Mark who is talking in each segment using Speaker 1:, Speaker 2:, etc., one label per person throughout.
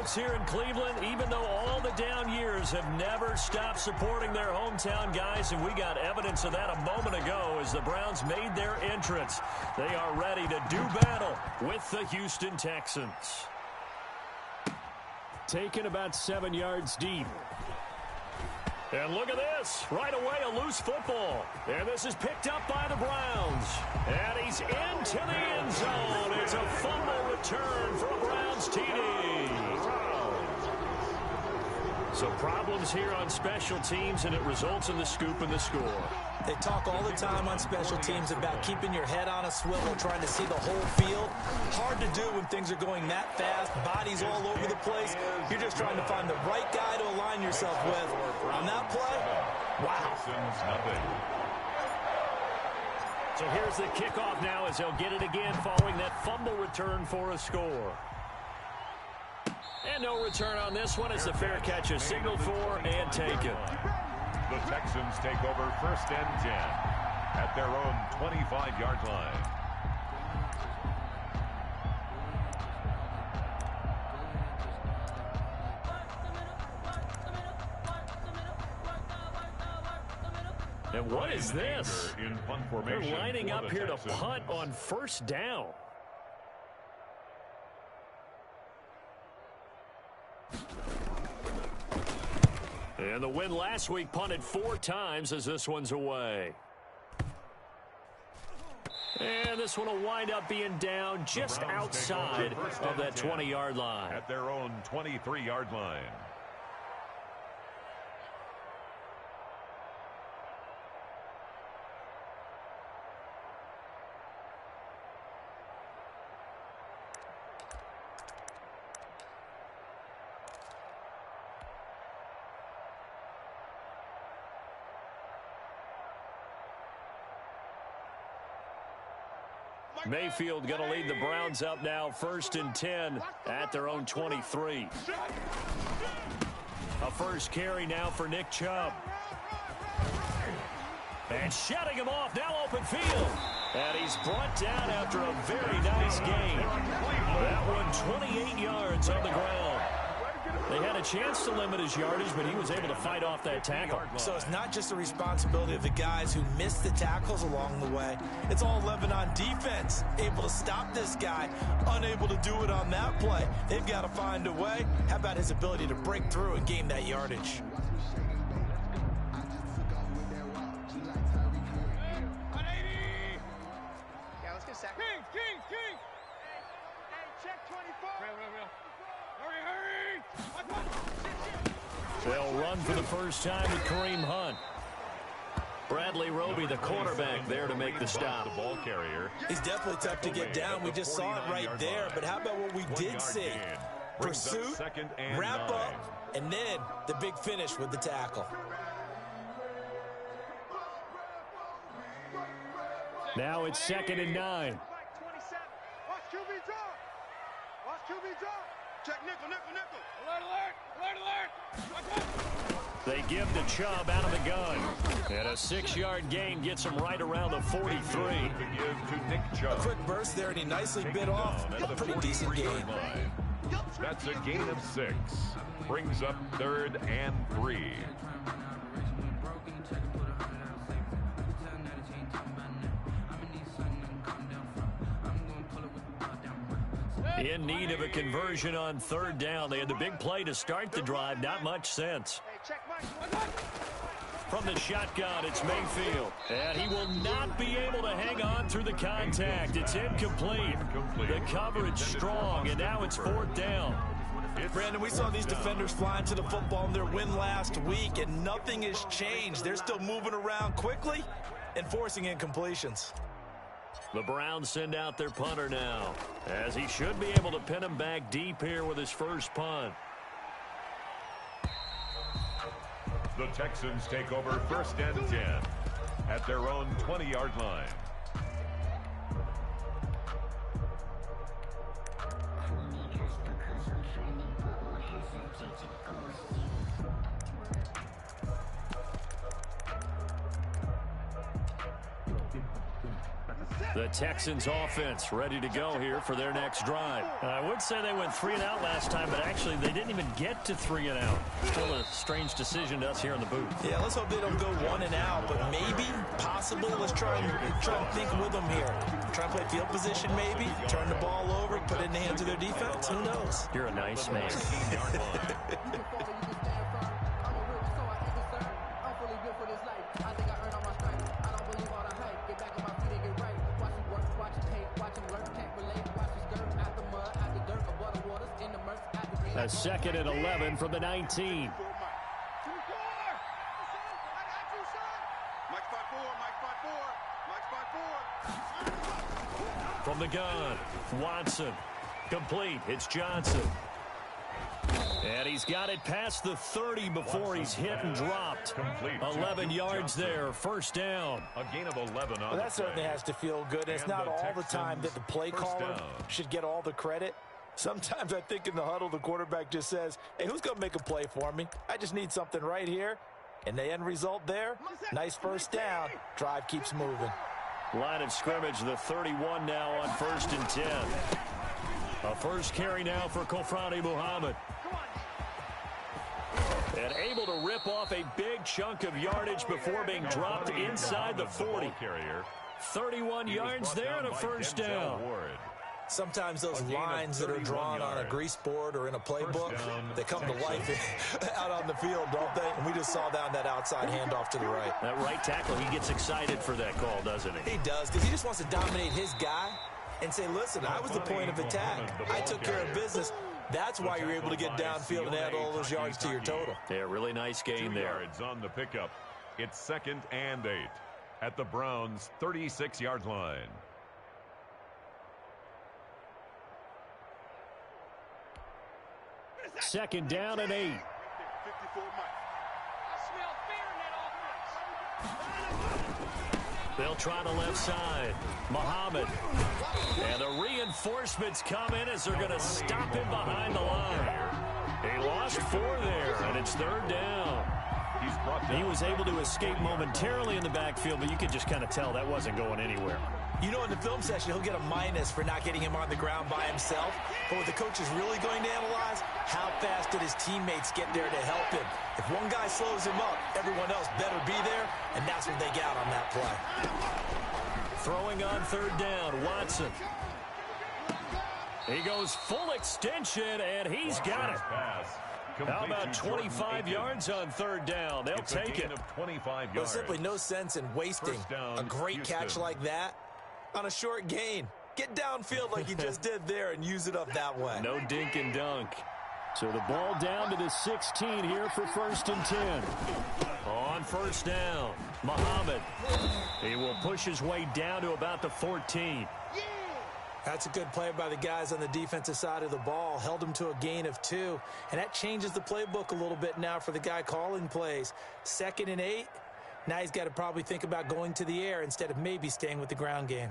Speaker 1: folks here in Cleveland, even though all the down years have never stopped supporting their hometown guys, and we got evidence of that a moment ago as the Browns made their entrance. They are ready to do battle with the Houston Texans. Taken about 7 yards deep. And look at this. Right away, a loose football. And this is picked up by the Browns. And he's into the end zone. It's a fumble return for a Browns TD. So problems here on special teams, and it results in the scoop and the score.
Speaker 2: They talk all the time on special teams about keeping your head on a swivel, trying to see the whole field. Hard to do when things are going that fast, bodies all over the place. You're just trying to find the right guy to align yourself with. On that play, wow.
Speaker 1: So here's the kickoff now as they'll get it again following that fumble return for a score. And no return on this one as the fair catch is signaled for and taken.
Speaker 3: The Texans take over 1st and 10 at their own 25-yard line.
Speaker 1: And what is this? They're lining up here to punt on 1st down. And the win last week punted 4 times as this one's away. And this one will wind up being down just outside of that 20-yard line.
Speaker 3: At their own 23-yard line.
Speaker 1: Mayfield going to lead the Browns up now 1st and 10 at their own 23. A first carry now for Nick Chubb. And shutting him off, now open field. And he's brought down after a very nice gain. That one 28 yards on the ground. They had a chance to limit his yardage, but he was able to fight off that tackle.
Speaker 2: So it's not just the responsibility of the guys who missed the tackles along the way. It's all 11 on defense. Able to stop this guy, unable to do it on that play. They've got to find a way. How about his ability to break through and gain that yardage?
Speaker 4: Yeah, let's get a sack. King! Hey, check 24. Hurry!
Speaker 1: They'll run for the first time with Kareem Hunt. Bradley Roby, the quarterback, there to make the stop.
Speaker 3: The ball carrier.
Speaker 2: He's definitely tough to get down. We just saw it right there. But how about what we did see? Pursuit, wrap up, and then the big finish with the tackle.
Speaker 1: Now it's 2nd and 9.
Speaker 4: Watch QB drop. Check nickel. Alert.
Speaker 1: They give to Chubb out of the gun. And a 6-yard gain gets him right around the 43.
Speaker 2: A quick burst there, and he nicely bit off. A pretty decent gain.
Speaker 3: That's a gain of 6. Brings up 3rd and 3.
Speaker 1: In need of a conversion on 3rd down. They had the big play to start the drive. Not much sense. From the shotgun, it's Mayfield. And he will not be able to hang on through the contact. It's incomplete. The coverage strong, and now it's 4th down.
Speaker 2: Brandon, we saw these defenders flying to the football in their win last week, and nothing has changed. They're still moving around quickly and forcing incompletions.
Speaker 1: The Browns send out their punter now, as he should be able to pin him back deep here with his first punt.
Speaker 3: The Texans take over 1st and 10 at their own 20-yard line.
Speaker 4: That's a
Speaker 1: The Texans offense ready to go here for their next drive. I would say they went 3 and out last time, but actually they didn't even get to 3 and out. Still a strange decision to us here in the booth.
Speaker 2: Yeah, let's hope they don't go 1 and out, but maybe, possibly, let's try and think with them here. Try and play field position maybe, turn the ball over, put it in the hands of their defense. Who knows?
Speaker 1: You're a nice man. A second and 11 from the 19. From the gun, Watson. Complete. It's Johnson. And he's got it past the 30 before he's hit and dropped. 11 yards there. First down.
Speaker 3: A gain of 11 on
Speaker 2: that certainly has to feel good. It's not all the time that the play caller should get all the credit. Sometimes I think in the huddle, the quarterback just says, hey, who's going to make a play for me? I just need something right here. And the end result there, nice first down. Drive keeps moving.
Speaker 1: Line of scrimmage, the 31 now on 1st and 10. A first carry now for Kofrani Muhammad. And able to rip off a big chunk of yardage before being dropped inside the 40. 31 yards there and a first down.
Speaker 2: Sometimes those lines that are drawn on a grease board or in a playbook, they come to life out on the field, don't they? And we just saw down that outside handoff to the right.
Speaker 1: That right tackle, he gets excited for that call, doesn't he?
Speaker 2: He does, because he just wants to dominate his guy and say, listen, I was the point of attack. I took care of business. That's why you're able to get downfield and add all those yards to your total.
Speaker 1: Yeah, really nice gain there.
Speaker 3: Yards on the pickup. It's 2nd and 8 at the Browns' 36-yard line.
Speaker 1: Second down and 8. They'll try the left side. Muhammad. And the reinforcements come in as they're going to stop him behind the line. He lost 4 there, and it's 3rd down. He was able to escape momentarily in the backfield, but you could just kind of tell that wasn't going anywhere.
Speaker 2: You know, in the film session, he'll get a minus for not getting him on the ground by himself. But what the coach is really going to analyze, how fast did his teammates get there to help him? If one guy slows him up, everyone else better be there, and that's what they got on that play.
Speaker 1: Throwing on 3rd down, Watson. He goes full extension, and he's got it. How about 25 yards on 3rd down? They'll take it.
Speaker 3: 25 yards.
Speaker 2: There's simply no sense in wasting a great catch like that on a short gain. Get downfield like you just did there and use it up that way.
Speaker 1: No dink and dunk. So the ball down to the 16 here for 1st and 10. On 1st down, Muhammad. He will push his way down to about the 14.
Speaker 2: That's a good play by the guys on the defensive side of the ball. Held him to a gain of 2. And that changes the playbook a little bit now for the guy calling plays. 2nd and 8. Now he's got to probably think about going to the air instead of maybe staying with the ground game.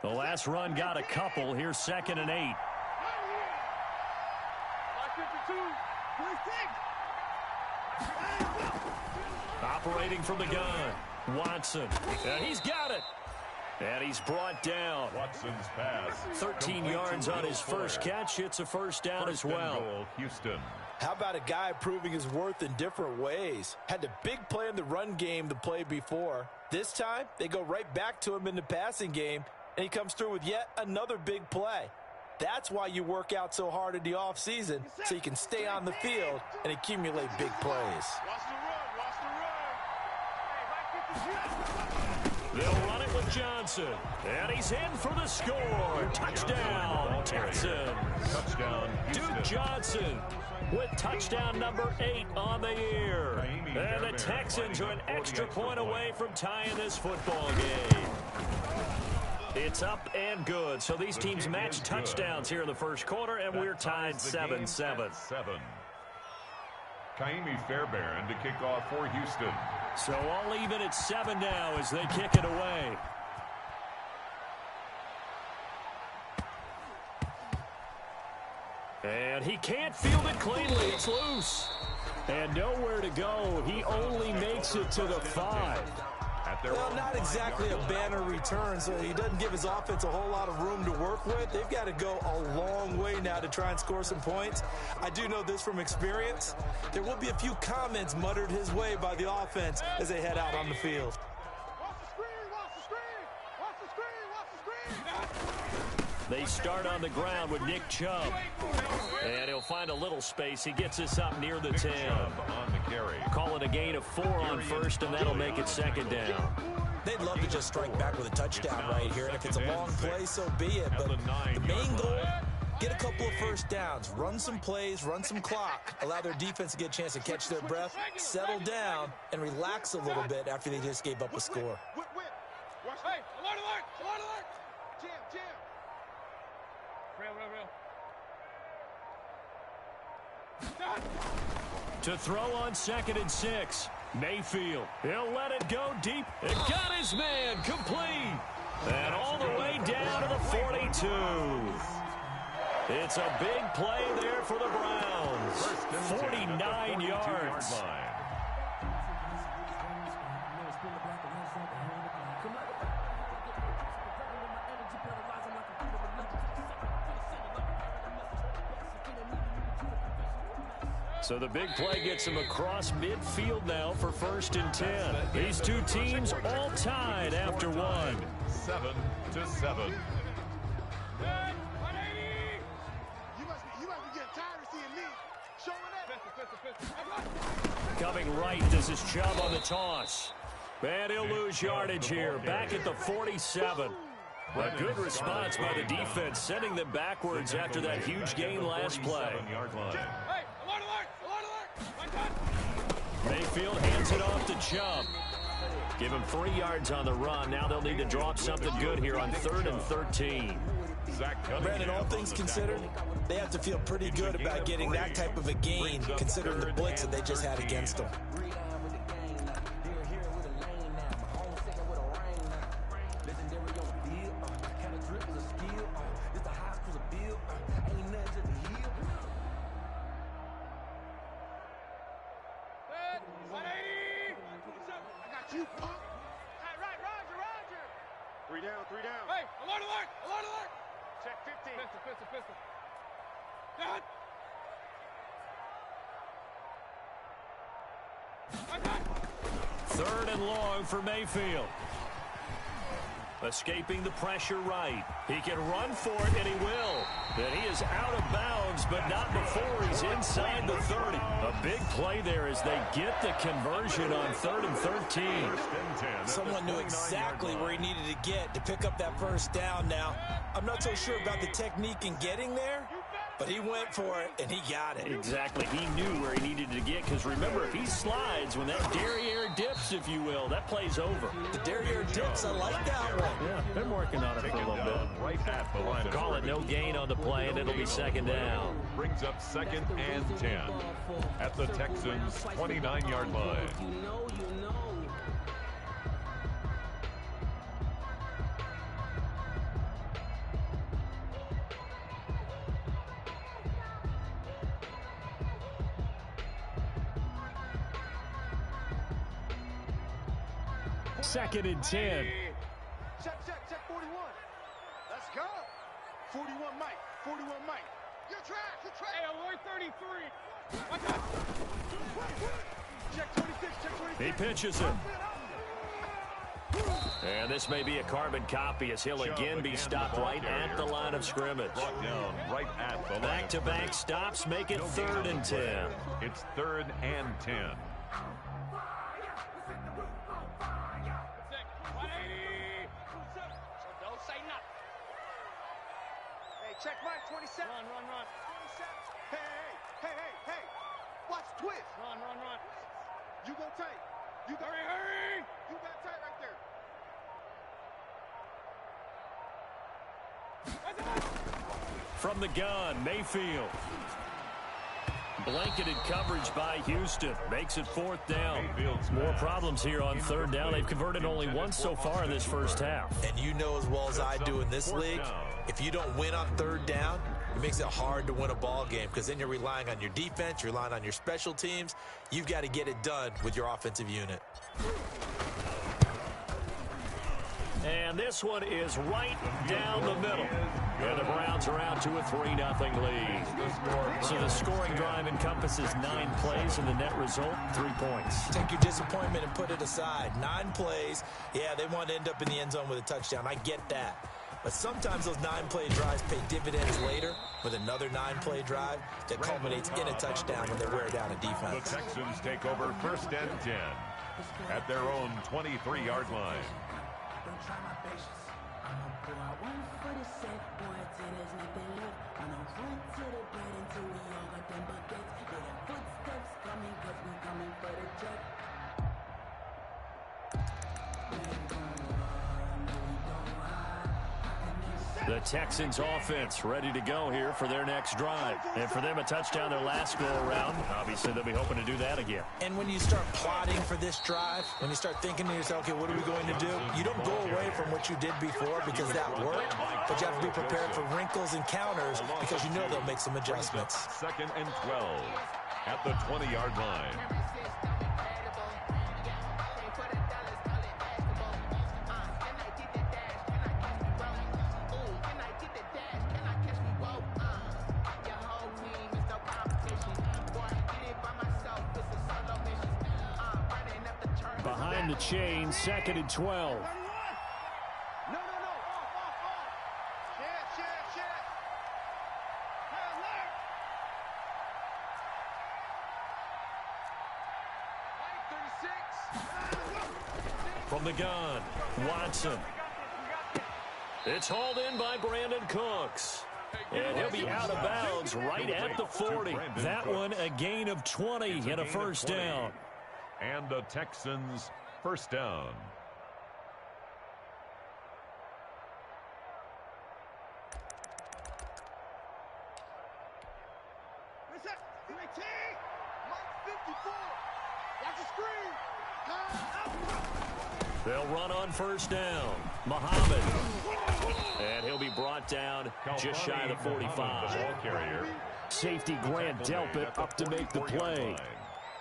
Speaker 1: The last run got a couple. Here's 2nd and 8. Operating from the gun, Watson. And he's got it. And he's brought down.
Speaker 3: Watson's pass.
Speaker 1: 13 yards on his first catch. It's a first down as well.
Speaker 3: Goal, Houston.
Speaker 2: How about a guy proving his worth in different ways? Had the big play in the run game the play before. This time, they go right back to him in the passing game, and he comes through with yet another big play. That's why you work out so hard in the offseason, so you can stay on the field and accumulate big plays.
Speaker 1: They'll run it with Johnson. And he's in for the score. Touchdown, Texans.
Speaker 3: Touchdown,
Speaker 1: Duke Johnson with touchdown number 8 on the year. And the Texans are an extra point away from tying this football game. It's up and good. So these teams match touchdowns here in the first quarter, and we're tied 7-7.
Speaker 3: Kaimi Fairbairn to kick off for Houston.
Speaker 1: So all even at 7 now as they kick it away. And he can't field it cleanly. It's loose. And nowhere to go. He only makes it to the 5.
Speaker 2: Well, not exactly a banner return, so he doesn't give his offense a whole lot of room to work with. They've got to go a long way now to try and score some points. I do know this from experience. There will be a few comments muttered his way by the offense as they head out on the field.
Speaker 1: They start on the ground with Nick Chubb. And he'll find a little space. He gets us up near the 10.
Speaker 3: On the carry.
Speaker 1: Call it a gain of 4 on first, and that'll make it second down.
Speaker 2: They'd love to just strike back with a touchdown right here. And if it's a long play, so be it. But the main goal, get a couple of first downs. Run some plays, run some clock. Allow their defense to get a chance to catch their breath, settle down, and relax a little bit after they just gave up a score.
Speaker 4: Hey, alert, alert, alert, alert. Jam, jam. Real.
Speaker 1: To throw on 2nd and 6. Mayfield, he'll let it go deep. It got his man complete. And all the way down to the 42. It's a big play there for the Browns. 49 yards. So the big play gets him across midfield now for 1st and 10. These two teams all tied after 1.
Speaker 3: 7-7.
Speaker 4: You must be getting tired of seeing me showing up.
Speaker 1: Coming right, this is Chubb on the toss. And he'll lose yardage here, back at the 47. A good response by the defense, sending them backwards after that huge gain last play. Mayfield hands it off to Chubb. Give him 3 yards on the run. Now they'll need to drop something good here on 3rd and 13.
Speaker 2: Brandon, all things considered, they have to feel pretty good about getting that type of a gain, considering the blitz that they just had against them.
Speaker 4: Three down. Hey, alert. Check 15. Pistol.
Speaker 1: Third and long for Mayfield. Escaping the pressure right. He can run for it, and he will. And he is out of bounds, but not before he's inside the 30. A big play there as they get the conversion on 3rd and 13.
Speaker 2: Someone knew exactly where he needed to get to pick up that first down now. I'm not so sure about the technique in getting there, but he went for it, and he got it.
Speaker 1: Exactly. He knew where he needed to get, because remember, if he slides, when that derriere dips, if you will, that play's over.
Speaker 2: The derriere dips, I like that one.
Speaker 1: Yeah, been working on it for a little bit.
Speaker 3: Right at the line.
Speaker 1: Call it no gain on the play, and it'll be second down.
Speaker 3: Brings up 2nd and 10 at the Texans' 29-yard line.
Speaker 1: Second and 10.
Speaker 4: Check 41. Let's go. 41 Mike. You're trash. Hey, alert 33. Check 26.
Speaker 1: He pitches it. And this may be a carbon copy as he'll again be stopped right at the line of scrimmage.
Speaker 3: Brought down right at the line.
Speaker 1: Back-to-back stops make it 3rd and 10.
Speaker 3: It's 3rd and 10.
Speaker 4: Check Mike, 27. Run. 27. Hey. Watch the twist. Run. You go tight. Hurry. You got tight right there.
Speaker 1: From the gun, Mayfield. Blanketed coverage by Houston. Makes it 4th down. More problems here on 3rd down. They've converted only once so far in this first half.
Speaker 2: And you know as well as I do in this league, if you don't win on 3rd down, It makes it hard to win a ball game because then you're relying on your defense, you're relying on your special teams. You've got to get it done with your offensive unit.
Speaker 1: And this one is right down the middle. And the Browns are out to a 3-0 lead. So the scoring drive encompasses 9 plays, and the net result, 3 points.
Speaker 2: Take your disappointment and put it aside. 9 plays. Yeah, they want to end up in the end zone with a touchdown. I get that. But sometimes those 9-play drives pay dividends later with another 9-play drive that culminates in a touchdown when they wear down a defense.
Speaker 3: The Texans take over 1st and 10 at their own 23-yard line.
Speaker 5: Don't try my patience. I'ma pull out one for the set, boy, till there's nothing left. I'ma run to the bed until we all got them buckets. Hear them footsteps coming, cause we coming for the check.
Speaker 1: The Texans offense ready to go here for their next drive. And for them, a touchdown their last go-around. Obviously, they'll be hoping to do that again.
Speaker 2: And when you start plotting for this drive, when you start thinking to yourself, okay, what are we going to do? You don't go away from what you did before because that worked, but you have to be prepared for wrinkles and counters because you know they'll make some adjustments.
Speaker 3: 2nd and 12 at the 20-yard line.
Speaker 1: Behind the chain, 2nd and 12.
Speaker 4: No. Off. Share. Alert.
Speaker 1: From the gun, Watson. It's hauled in by Brandon Cooks. And he'll be out of bounds right at the 40. That one a gain of 20 and a first down.
Speaker 3: And the Texans first down.
Speaker 1: They'll run on first down. Muhammad. And he'll be brought down just shy of the 45. Safety Grant Delpit up to make the play.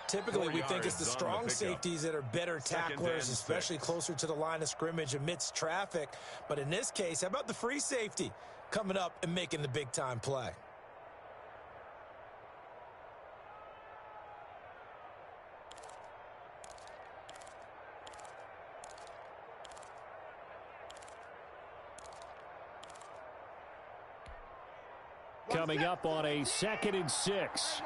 Speaker 2: Typically, we think it's the strong safeties that are better tacklers, especially closer to the line of scrimmage amidst traffic. But in this case, how about the free safety coming up and making the big-time play?
Speaker 1: Coming up on a 2nd and 6.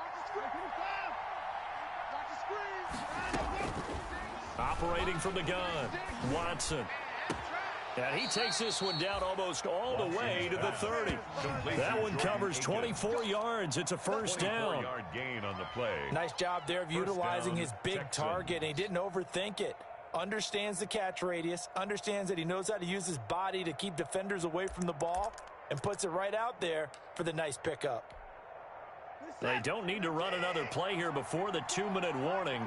Speaker 1: Operating from the gun, Watson. And he takes this one down almost all the way to the 30. That one covers 24 yards. It's a first down.
Speaker 3: Gain on the play.
Speaker 2: Nice job there of utilizing his big target, and he didn't overthink it. Understands the catch radius, understands that he knows how to use his body to keep defenders away from the ball, and puts it right out there for the nice pickup.
Speaker 1: They don't need to run another play here before the 2-minute warning.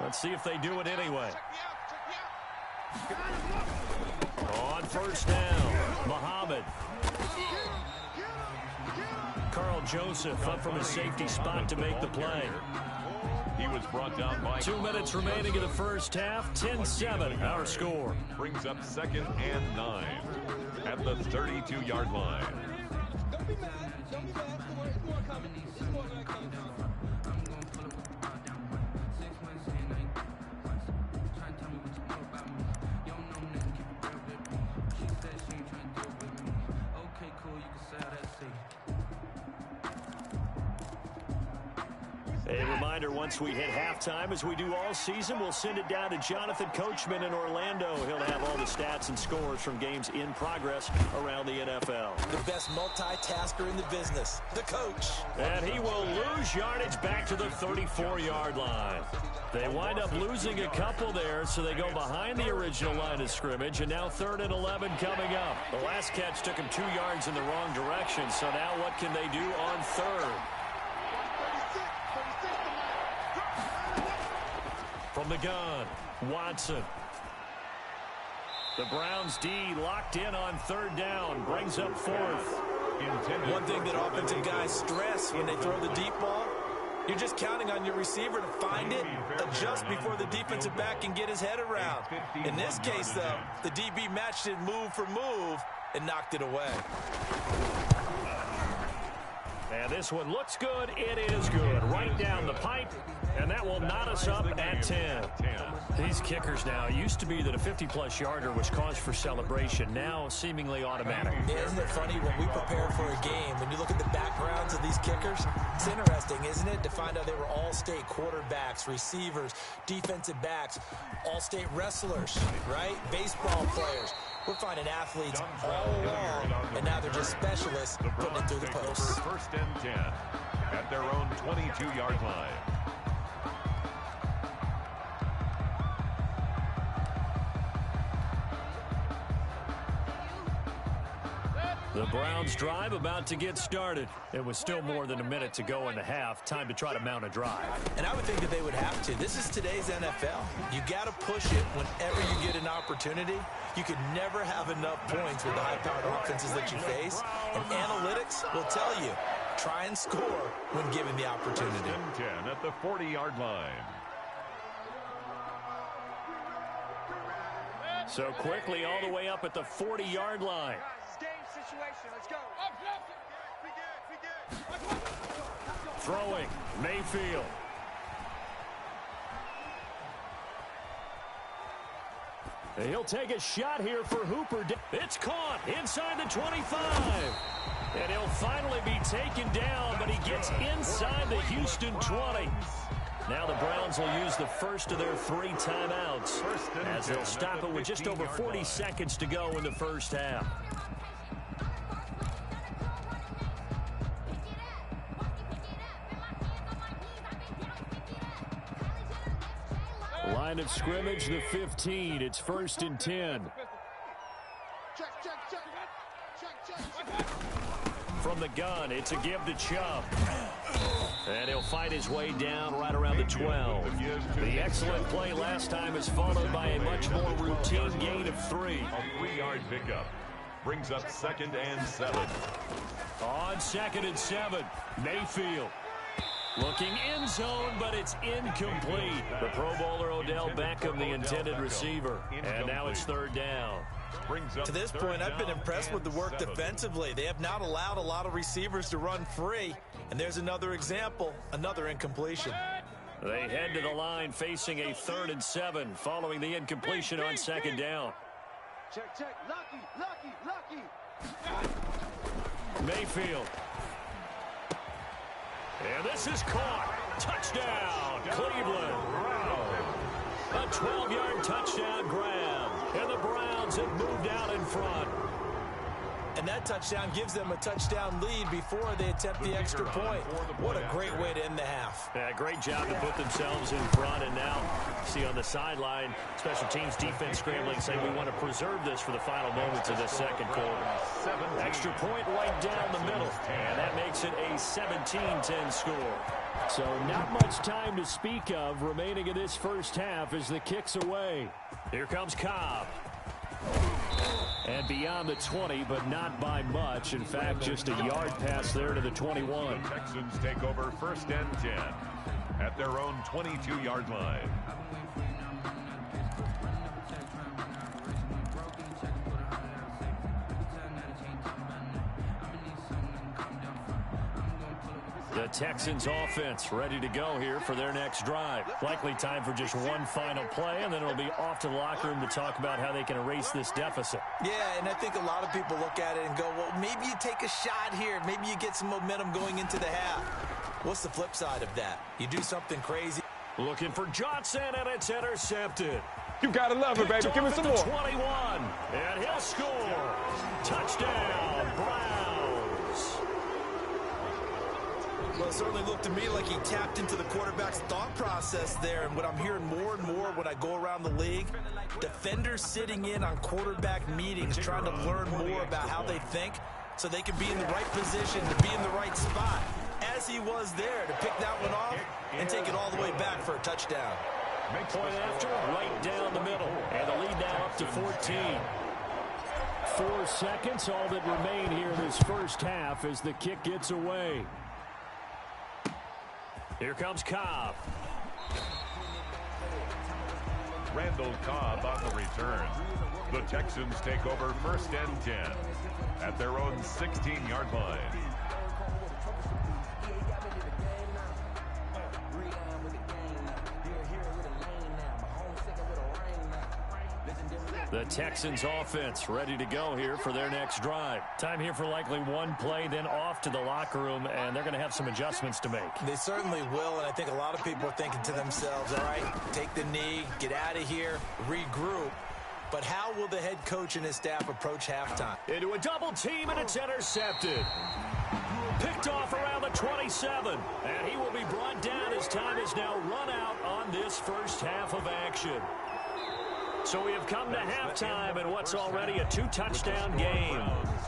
Speaker 1: Let's see if they do it anyway. On first down, Muhammad. Carl Joseph up from his safety spot to make the play.
Speaker 3: He was brought down by
Speaker 1: 2 minutes remaining in the first half. 10-7 our score.
Speaker 3: Brings up 2nd and 9 at the 32-yard line.
Speaker 5: Don't be mad. Don't be mad. It's more coming. It's more coming.
Speaker 1: A reminder, once we hit halftime, as we do all season, we'll send it down to Jonathan Coachman in Orlando. He'll have all the stats and scores from games in progress around the NFL.
Speaker 2: The best multitasker in the business, the coach.
Speaker 1: And he will lose yardage back to the 34-yard line. They wind up losing a couple there, so they go behind the original line of scrimmage, and now 3rd and 11 coming up. The last catch took him 2 yards in the wrong direction, so now what can they do on 3rd? From the gun, Watson. The Browns D locked in on 3rd down, brings up 4th.
Speaker 2: One thing that offensive guys stress when they throw the deep ball, you're just counting on your receiver to find it, adjust before the defensive back can get his head around. In this case, though, the DB matched it move for move and knocked it away.
Speaker 1: And this one looks good. It is good. Right down the pipe. And that will knot us up at 10. These kickers now, it used to be that a 50-plus yarder was cause for celebration. Now, seemingly automatic.
Speaker 2: Yeah, isn't it funny when we prepare for a game, when you look at the backgrounds of these kickers, it's interesting, isn't it, to find out they were all-state quarterbacks, receivers, defensive backs, all-state wrestlers, right? Baseball players. We're finding athletes all along, and now they're just specialists putting it through the post.
Speaker 3: First and 10 at their own 22-yard line.
Speaker 1: The Browns drive about to get started. It was still more than a minute to go in the half. Time to try to mount a drive.
Speaker 2: And I would think that they would have to. This is today's NFL. You got to push it whenever you get an opportunity. You could never have enough points with the high-powered offenses that you face. And analytics will tell you, try and score when given the opportunity.
Speaker 3: First and 10 at the 40-yard line.
Speaker 1: So quickly all the way up at the 40-yard line.
Speaker 4: Let's go.
Speaker 1: Throwing, Mayfield. He'll take a shot here for Hooper. It's caught inside the 25. And he'll finally be taken down, but he gets inside the Houston 20. Now the Browns will use the first of their 3 timeouts as they'll stop it with just over 40 seconds to go in the first half. Line of scrimmage, the 15. It's first and 10. From the gun, it's a give to Chubb. And he'll fight his way down right around the 12. The excellent play last time is followed by a much more routine gain of 3.
Speaker 3: A 3-yard pickup brings up 2nd and 7.
Speaker 1: On 2nd and 7, Mayfield. Looking end zone, but it's incomplete. The Pro Bowler Odell Beckham, the intended receiver. And now it's 3rd down.
Speaker 2: To this point, I've been impressed with the work defensively. They have not allowed a lot of receivers to run free. And there's another example, another incompletion.
Speaker 1: They head to the line facing a 3rd and 7 following the incompletion on 2nd down.
Speaker 4: Check. Lucky.
Speaker 1: Mayfield. And this is caught. Touchdown, Cleveland. A 12-yard touchdown grab. And the Browns have moved out in front.
Speaker 2: And that touchdown gives them a touchdown lead before they attempt the extra point. What a great way to end the half.
Speaker 1: Yeah, great job to put themselves in front. And now, see on the sideline, special teams defense scrambling, saying we want to preserve this for the final moments of the second quarter. Extra point right down the middle. And that makes it a 17-10 score. So not much time to speak of remaining in this first half as the kick's away. Here comes Cobb. And beyond the 20, but not by much. In fact, just a yard pass there to the 21.
Speaker 3: The Texans take over 1st and 10 at their own 22-yard line.
Speaker 1: The Texans offense ready to go here for their next drive. Likely time for just one final play, and then it'll be off to the locker room to talk about how they can erase this deficit.
Speaker 2: Yeah, and I think a lot of people look at it and go, well, maybe you take a shot here. Maybe you get some momentum going into the half. What's the flip side of that? You do something crazy.
Speaker 1: Looking for Johnson, and it's intercepted.
Speaker 6: You gotta love it, baby. Give me some more.
Speaker 1: 21, and he'll score. Touchdown, Browns.
Speaker 2: Well, it certainly looked to me like he tapped into the quarterback's thought process there. And what I'm hearing more and more when I go around the league, defenders sitting in on quarterback meetings trying to learn more about how they think so they can be in the right position to be in the right spot, as he was there to pick that one off and take it all the way back for a touchdown.
Speaker 1: Point after, right down the middle. And the lead now up to 14. 4 seconds, all that remain here in this first half as the kick gets away. Here comes Cobb.
Speaker 3: Randall Cobb on the return. The Texans take over 1st and 10 at their own 16-yard line.
Speaker 1: The Texans offense ready to go here for their next drive. Time here for likely one play, then off to the locker room, and they're going to have some adjustments to make.
Speaker 2: They certainly will, and I think a lot of people are thinking to themselves, all right, take the knee, get out of here, regroup. But how will the head coach and his staff approach halftime?
Speaker 1: Into a double team, and it's intercepted. Picked off around the 27, and he will be brought down as time is now run out on this first half of action. So we have come to halftime in what's already a 2-touchdown game.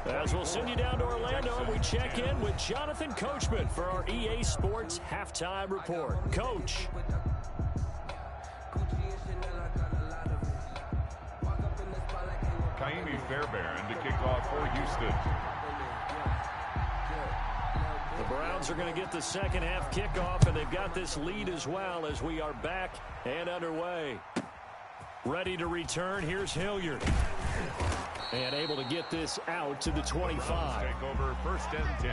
Speaker 1: As we'll send you down to Orlando, and we check in with Jonathan Coachman for our EA Sports Halftime Report. Coach.
Speaker 3: Kaimi Fairbairn to kick off for Houston.
Speaker 1: The Browns are going to get the second half kickoff, and they've got this lead as well as we are back and underway. Ready to return. Here's Hilliard. And able to get this out to the 25.
Speaker 3: Take over 1st and 10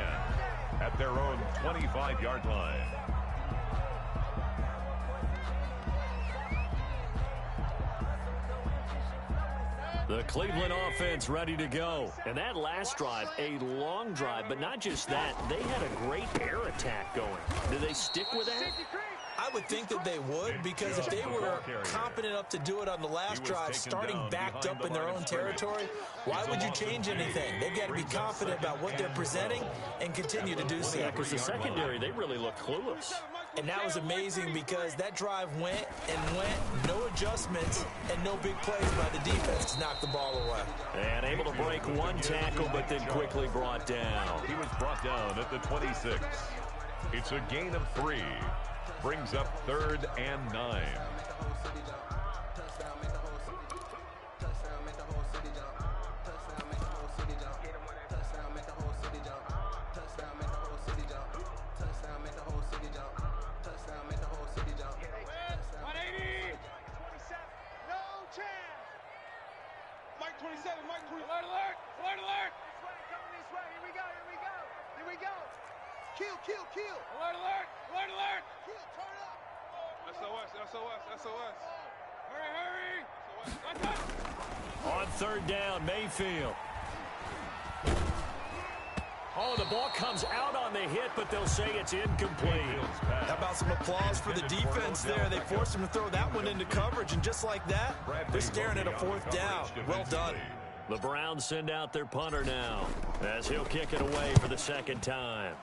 Speaker 3: at their own 25-yard line.
Speaker 1: The Cleveland offense ready to go. And that last drive, a long drive, but not just that. They had a great air attack going. Did they stick with that?
Speaker 2: I would think that they would, because if they were competent enough to do it on the last drive, starting backed up in their own territory, why would you change anything? They've got to be confident about what they're presenting and continue to do so.
Speaker 1: Yeah, because the secondary, they really looked clueless.
Speaker 2: And that was amazing because that drive went and went, no adjustments, and no big plays by the defense to knock the ball away.
Speaker 1: And able to break one tackle, but then quickly brought down.
Speaker 3: He was brought down at the 26. It's a gain of 3. Brings up 3rd and 9.
Speaker 4: Kill. Alert. Kill, turn up. SOS. Hurry.
Speaker 1: On 3rd down, Mayfield. Oh, the ball comes out on the hit, but they'll say it's incomplete.
Speaker 2: How about some applause for the defense there? They forced him to throw that one into coverage, and just like that, they're staring at a 4th down. Well done.
Speaker 1: The Browns send out their punter now, as he'll kick it away for the 2nd time.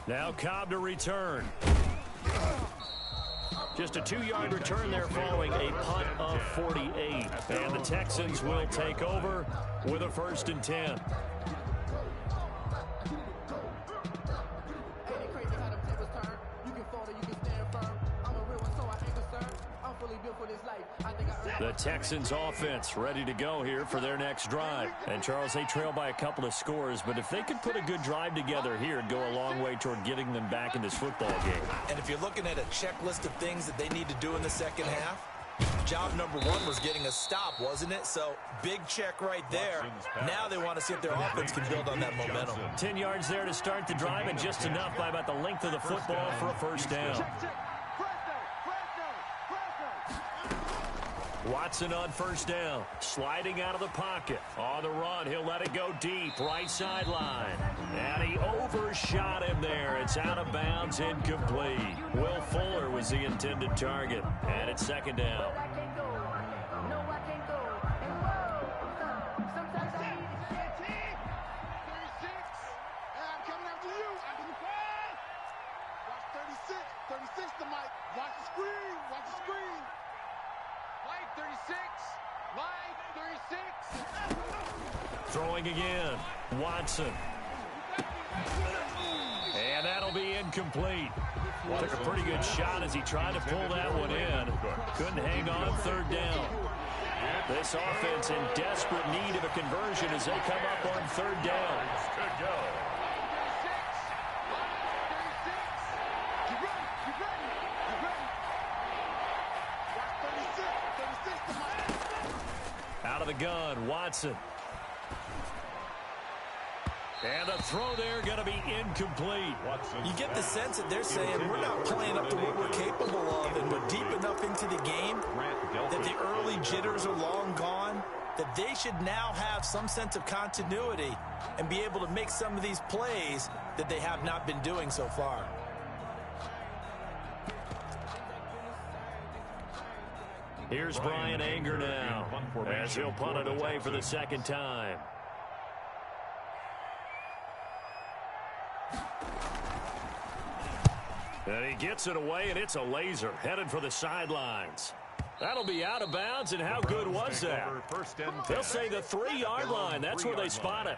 Speaker 1: Now Cobb to return. Just a 2-yard return there following a punt of 48. And the Texans will take over with a 1st and 10. The Texans offense ready to go here for their next drive. And Charles, they trail by a couple of scores, but if they could put a good drive together here, it'd go a long way toward getting them back in this football game.
Speaker 2: And if you're looking at a checklist of things that they need to do in the second half, job number 1 was getting a stop, wasn't it? So big check right there. Now they want to see if their offense can build on that momentum.
Speaker 1: 10 yards there to start the drive, and just enough by about the length of the football for a 1st down. Watson on 1st down, sliding out of the pocket. On the run, he'll let it go deep, right sideline. And he overshot him there. It's out of bounds, incomplete. Will Fuller was the intended target. And it's 2nd down. Throwing again, Watson. And that'll be incomplete. Took a pretty good shot as he tried to pull that one in. Couldn't hang on 3rd down. This offense in desperate need of a conversion as they come up on third down.
Speaker 3: Good go.
Speaker 1: Out of the gun, Watson. And the throw there going to be incomplete.
Speaker 2: You get the sense that they're saying we're not playing up to what we're capable of, and we're deep enough into the game that the early jitters are long gone, that they should now have some sense of continuity and be able to make some of these plays that they have not been doing so far.
Speaker 1: Here's Brian Anger now as he'll punt it away for the second time. And he gets it away, and it's a laser headed for the sidelines. That'll be out of bounds, and how good was that? They'll say the 3-yard line. That's where they spot it.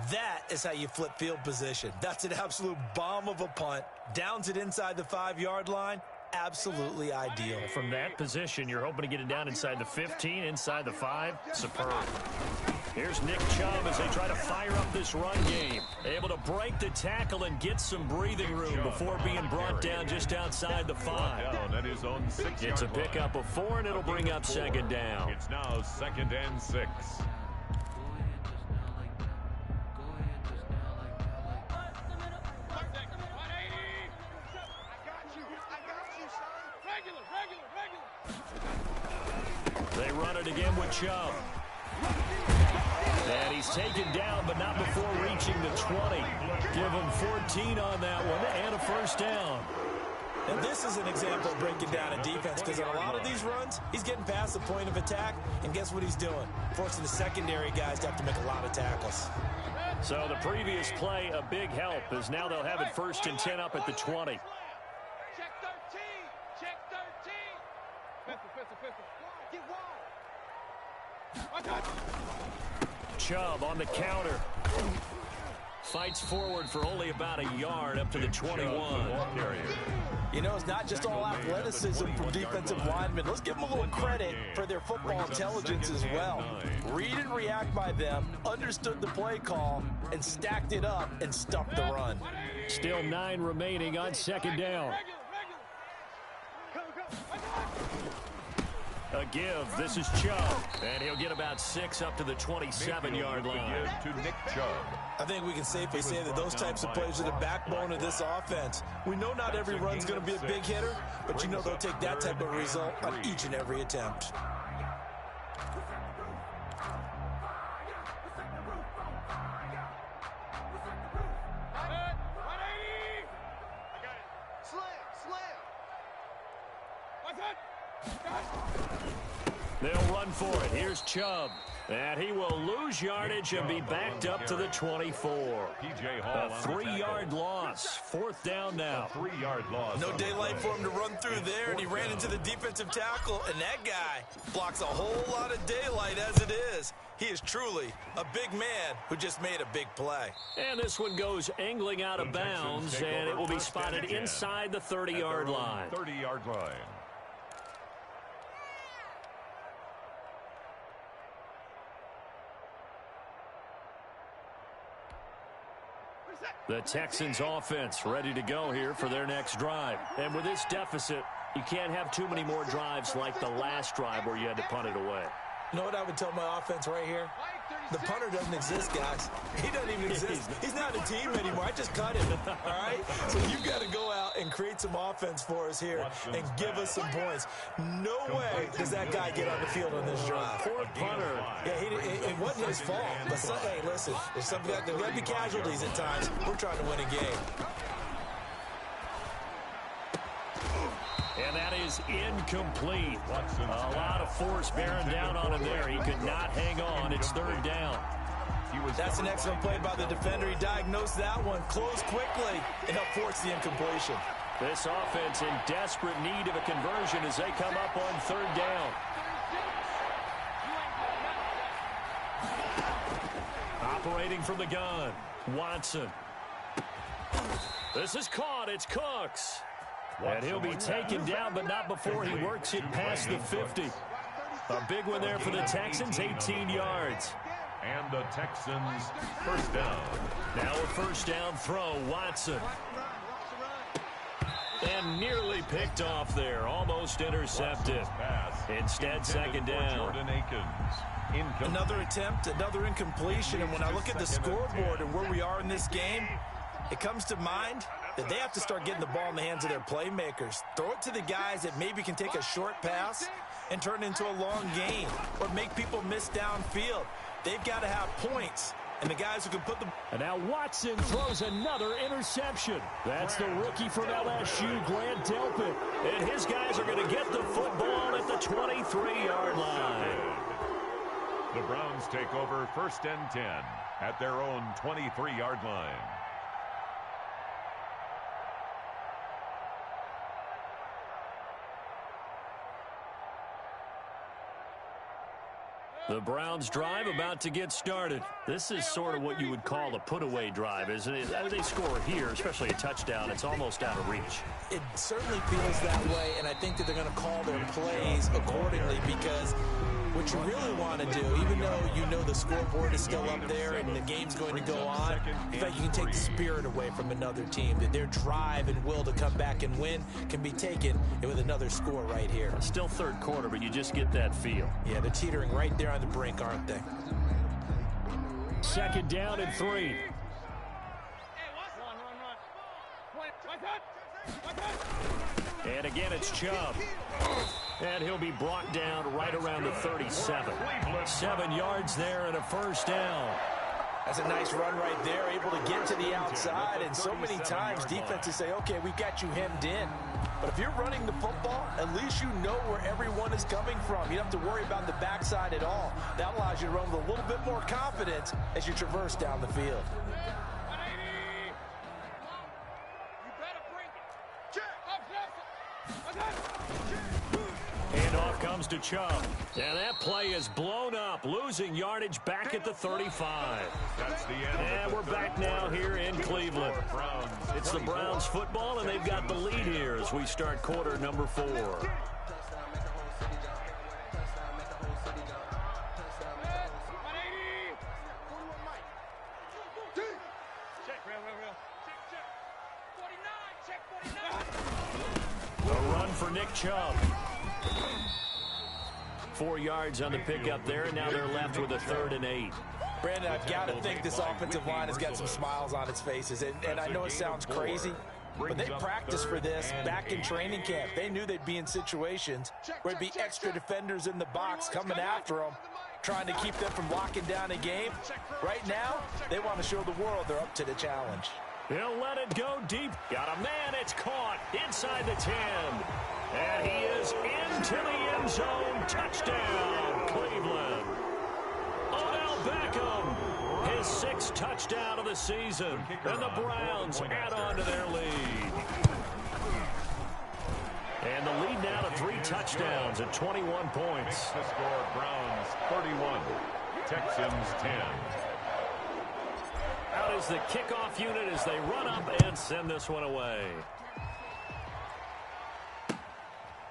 Speaker 2: That is how you flip field position. That's an absolute bomb of a punt. Downs it inside the 5-yard line. Absolutely ideal.
Speaker 1: From that position, you're hoping to get it down inside the 15, inside the 5. Superb. Here's Nick Chubb as they try to fire up this run game. Able to break the tackle and get some breathing room before being brought down just outside the 5. It's a pickup of 4, and it'll bring up second down.
Speaker 3: It's now 2nd and 6.
Speaker 1: They run it again with Chubb. And he's taken down, but not before reaching the 20. Give him 14 on that one and a first down.
Speaker 2: And this is an example of breaking down a defense, because on a lot of these runs, he's getting past the point of attack, and guess what he's doing? Forcing the secondary guys to have to make a lot of tackles.
Speaker 1: So the previous play, a big help, as now they'll have it 1st and 10 up at the 20.
Speaker 4: Check 13. Check 13. Pistol. Get wide.
Speaker 1: Chubb on the counter. Fights forward for only about a yard up to the 21.
Speaker 2: You know, it's not just all athleticism from defensive linemen. Let's give them a little credit for their football intelligence as well. Read and react by them, understood the play call, and stacked it up and stuffed the run.
Speaker 1: Still 9 remaining on second down. A give. This is Chubb. And he'll get about 6 up to the 27-yard line.
Speaker 3: To Nick Chubb.
Speaker 2: I think we can safely say that those types of plays are the backbone of this offense. We know not every run's going to be a big hitter, but you know they'll take that type of result on each and every attempt.
Speaker 1: They'll run for it. Here's Chubb. And he will lose yardage and be backed up to the 24. A 3-yard loss. 4th down now.
Speaker 3: 3-yard loss.
Speaker 2: No daylight for him to run through there, and he ran into the defensive tackle, and that guy blocks a whole lot of daylight as it is. He is truly a big man who just made a big play.
Speaker 1: And this one goes angling out of bounds, and it will be spotted inside the 30-yard line.
Speaker 3: 30-yard line.
Speaker 1: The Texans offense ready to go here for their next drive. And with this deficit, you can't have too many more drives like the last drive where you had to punt it away.
Speaker 2: You know what I would tell my offense right here? The punter doesn't exist, guys. He doesn't even exist. He's not a team anymore. I just cut him, all right? So you've got to go out and create some offense for us here and give us some points. No way does that guy get on the field on this drive.
Speaker 1: Poor punter.
Speaker 2: Yeah, it wasn't his fault. But, hey, listen, there's going to be casualties at times. We're trying to win a game.
Speaker 1: And that is incomplete. A lot of force bearing down on him there. He could not hang on. It's 3rd down.
Speaker 2: That's an excellent play by the defender. He diagnosed that one, closed quickly, and helped force the incompletion.
Speaker 1: This offense in desperate need of a conversion as they come up on 3rd down. Operating from the gun, Watson. This is caught. It's Cooks. And he'll be taken down, but not before he works it past the 50. A big one there for the Texans, 18 yards.
Speaker 3: And the Texans first down.
Speaker 1: Now a first down throw, Watson. And nearly picked off there, almost intercepted. Instead, second down.
Speaker 2: Another attempt, another incompletion, and when I look at the scoreboard and where we are in this game, it comes to mind that they have to start getting the ball in the hands of their playmakers. Throw it to the guys that maybe can take a short pass and turn it into a long gain or make people miss downfield. They've got to have points. And the guys who can put them.
Speaker 1: And now Watson throws another interception. That's the rookie from LSU, Grant Delpit. And his guys are going to get the football at the 23-yard line.
Speaker 3: The Browns take over first and 10 at their own 23-yard line.
Speaker 1: The Browns drive about to get started. This is sort of what you would call a put-away drive, isn't it? They score here, especially a touchdown. It's almost out of reach.
Speaker 2: It certainly feels that way, and I think that they're going to call their plays accordingly because what you really want to do, even though you know the scoreboard is still up there and the game's going to go on, in fact, you can take the spirit away from another team. That their drive and will to come back and win can be taken with another score right here.
Speaker 1: Still third quarter, but you just get that feel.
Speaker 2: Yeah, they're teetering right there on the brink, aren't they?
Speaker 1: Second down and 3. And again, it's Chubb. And he'll be brought down right around the 37. 7 yards there and a first down.
Speaker 2: That's a nice run right there, able to get to the outside. And so many times defenses say, okay, we've got you hemmed in. But if you're running the football, at least you know where everyone is coming from. You don't have to worry about the backside at all. That allows you to run with a little bit more confidence as you traverse down the field.
Speaker 1: Handoff comes to Chubb. And that play is blown up, losing yardage back at the 35.
Speaker 3: That's the end.
Speaker 1: And we're back now here in Cleveland. It's the Browns football, and they've got the lead here as we start quarter number 4. A run for Nick Chubb. 4 yards on the pickup there, and now they're left with a 3rd and 8.
Speaker 2: Brandon, I've got to think this offensive line has got some smiles on its faces. And I know it sounds crazy, but they practiced for this back in training camp. They knew they'd be in situations where there'd be extra defenders in the box coming after them, trying to keep them from locking down a game. Right now, they want to show the world they're up to the challenge.
Speaker 1: He'll let it go deep. Got a man. It's caught inside the 10. And he is into the end zone. Touchdown, Cleveland. Odell Beckham, his 6th touchdown of the season. And the Browns add on to their lead. And the lead now to 3 touchdowns at 21 points.
Speaker 3: The score, Browns 31, Texans 10.
Speaker 1: Out is the kickoff unit as they run up and send this one away.